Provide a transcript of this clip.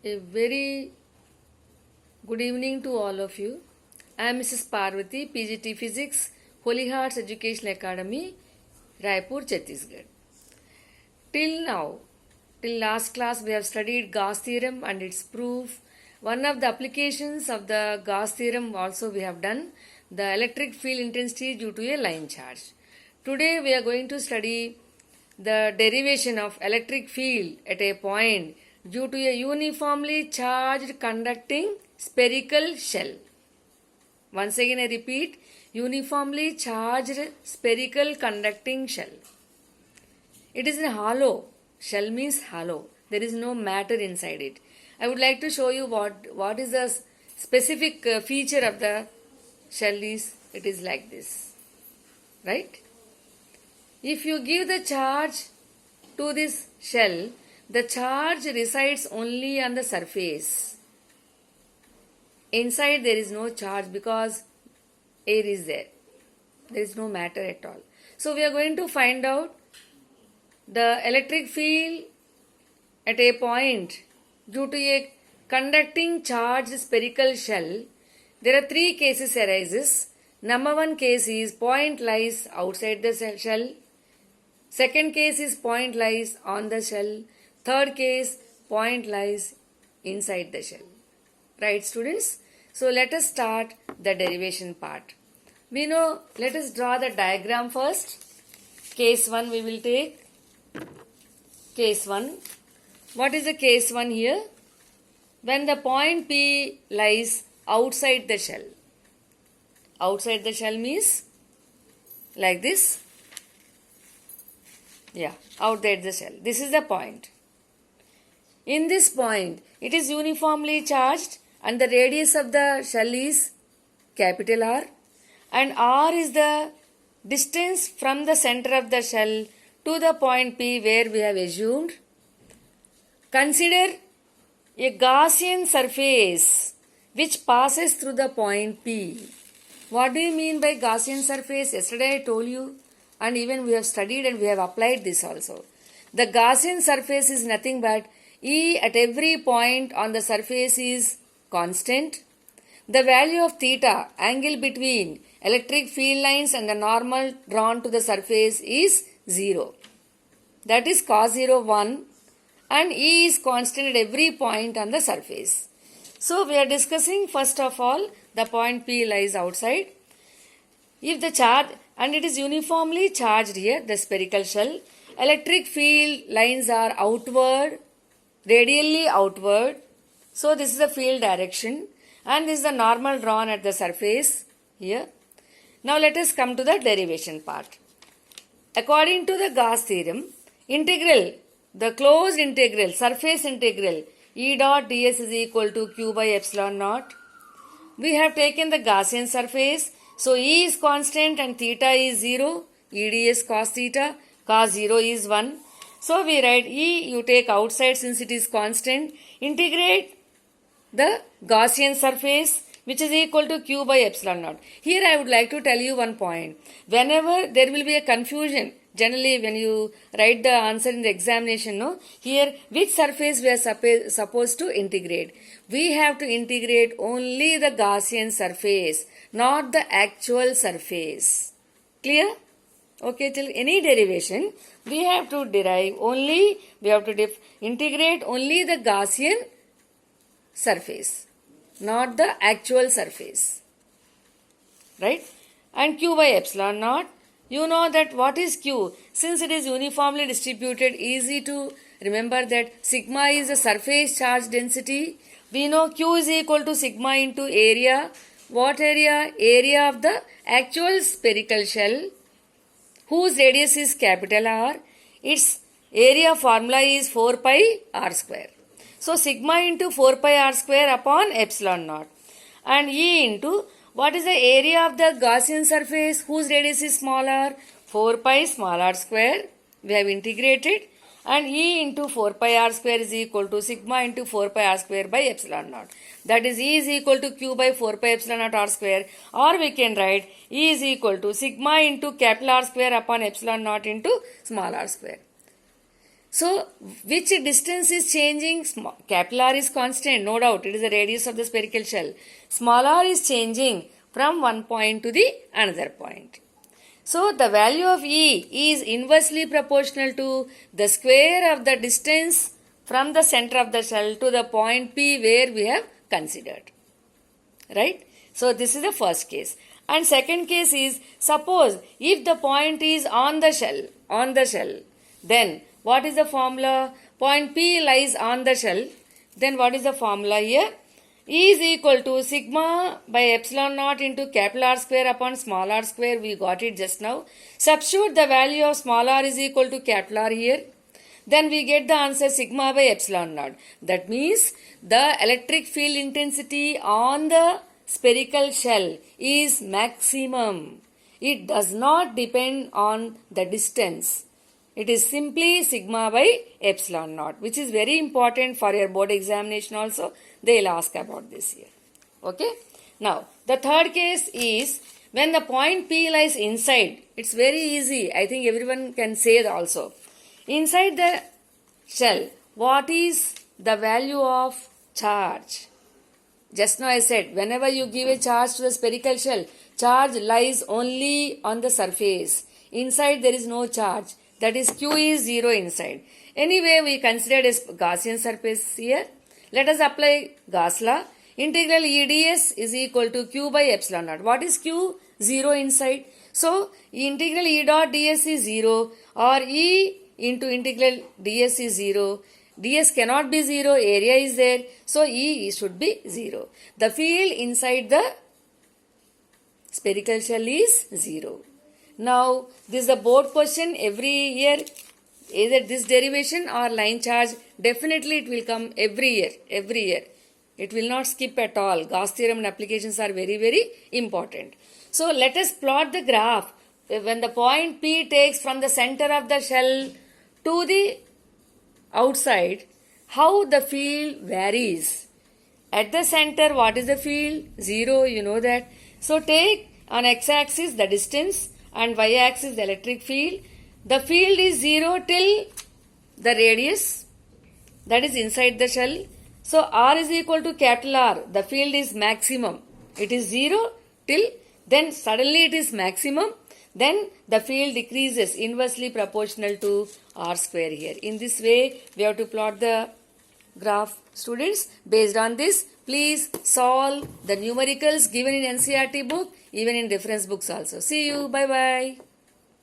A very good evening to all of you. I am Mrs. Parvati, PGT Physics, Holy Hearts Educational Academy, Raipur, Chhattisgarh. Till last class, we have studied Gauss theorem and its proof. One of the applications of the Gauss theorem also we have done, the electric field intensity due to a line charge. Today we are going to study the derivation of electric field at a point due to a uniformly charged conducting spherical shell. Once again I repeat, uniformly charged spherical conducting shell. It is a hollow. Shell means hollow. There is no matter inside it. I would like to show you what is the specific feature of the shell is. It is like this. Right? If you give the charge to this shell, the charge resides only on the surface. Inside there is no charge because air is there. There is no matter at all. So we are going to find out the electric field at a point due to a conducting charged spherical shell. There are three cases arises. Number one case is point lies outside the shell. Second case is point lies on the shell. Third case, point lies inside the shell. Right, students? So let us start the derivation part. We know, let us draw the diagram first. Case 1 we will take. Case 1. What is the case 1 here? When the point P lies outside the shell. Outside the shell means like this. Yeah, outside the shell. This is the point. In this point, it is uniformly charged and the radius of the shell is capital R, and R is the distance from the center of the shell to the point P where we have assumed. Consider a Gaussian surface which passes through the point P. What do you mean by Gaussian surface? Yesterday I told you, and even we have studied and we have applied this also. The Gaussian surface is nothing but E at every point on the surface is constant. The value of theta, angle between electric field lines and the normal drawn to the surface is 0. That is cos 0, 1, and E is constant at every point on the surface. So we are discussing first of all the point P lies outside. If the charge, and it is uniformly charged here, the spherical shell, electric field lines are outward, radially outward. So this is the field direction and this is the normal drawn at the surface here. Now let us come to the derivation part. According to the Gauss theorem, integral, the closed integral, surface integral, E dot ds is equal to q by epsilon naught. We have taken the Gaussian surface. So E is constant and theta is 0. E ds cos theta, cos 0 is 1. So we write E, you take outside since it is constant, integrate the Gaussian surface which is equal to q by epsilon naught. Here I would like to tell you one point. Whenever there will be a confusion, generally when you write the answer in the examination, no, here which surface we are supposed to integrate. We have to integrate only the Gaussian surface, not the actual surface. Clear? Okay, till any derivation, we have to derive only, we have to integrate only the Gaussian surface, not the actual surface. Right? And q by epsilon naught, you know that what is q? Since it is uniformly distributed, easy to remember that sigma is the surface charge density. We know q is equal to sigma into area. What area? Area of the actual spherical shell, whose radius is capital R. Its area formula is 4 pi r square. So sigma into 4 pi r square upon epsilon naught. And E into what is the area of the Gaussian surface whose radius is smaller? 4 pi small r square. We have integrated. And E into 4 pi r square is equal to sigma into 4 pi r square by epsilon naught. That is E is equal to q by 4 pi epsilon naught r square, or we can write E is equal to sigma into capital R square upon epsilon naught into small r square. So, which distance is changing? Capital R is constant, no doubt. It is the radius of the spherical shell. Small r is changing from one point to the another point. So, the value of E is inversely proportional to the square of the distance from the center of the shell to the point P where we have considered. Right? So, this is the first case. And second case is, suppose if the point is on the shell, then what is the formula? Point P lies on the shell. Then what is the formula here? E is equal to sigma by epsilon naught into capital R square upon small r square. We got it just now. Substitute the value of small r is equal to capital R here. Then we get the answer sigma by epsilon naught. That means the electric field intensity on the spherical shell is maximum. It does not depend on the distance. It is simply sigma by epsilon naught, which is very important for your board examination also. They will ask about this here. Okay. Now, the third case is when the point P lies inside. It's very easy. I think everyone can say that also. Inside the shell, what is the value of charge? Just now I said, whenever you give a charge to the spherical shell, charge lies only on the surface. Inside there is no charge. That is Q is 0 inside. Anyway, we considered as Gaussian surface here. Let us apply Gauss law. Integral EDS is equal to Q by epsilon naught. What is Q? 0 inside. So, integral E dot ds is 0 or E into integral ds is 0. ds cannot be 0. Area is there. So, E should be 0. The field inside the spherical shell is 0. Now, this is a board question every year, either this derivation or line charge, definitely it will come every year. It will not skip at all. Gauss theorem and applications are very, very important. So, let us plot the graph when the point P takes from the center of the shell to the outside, how the field varies. At the center, what is the field? 0, you know that. So, take on x-axis the distance and y-axis the electric field. The field is 0 till the radius, that is inside the shell. So, R is equal to capital R. The field is maximum. It is 0 till, then suddenly it is maximum. Then the field decreases inversely proportional to R square here. In this way, we have to plot the graph. Students, based on this, please solve the numericals given in NCERT book, even in reference books also. See you. Bye-bye.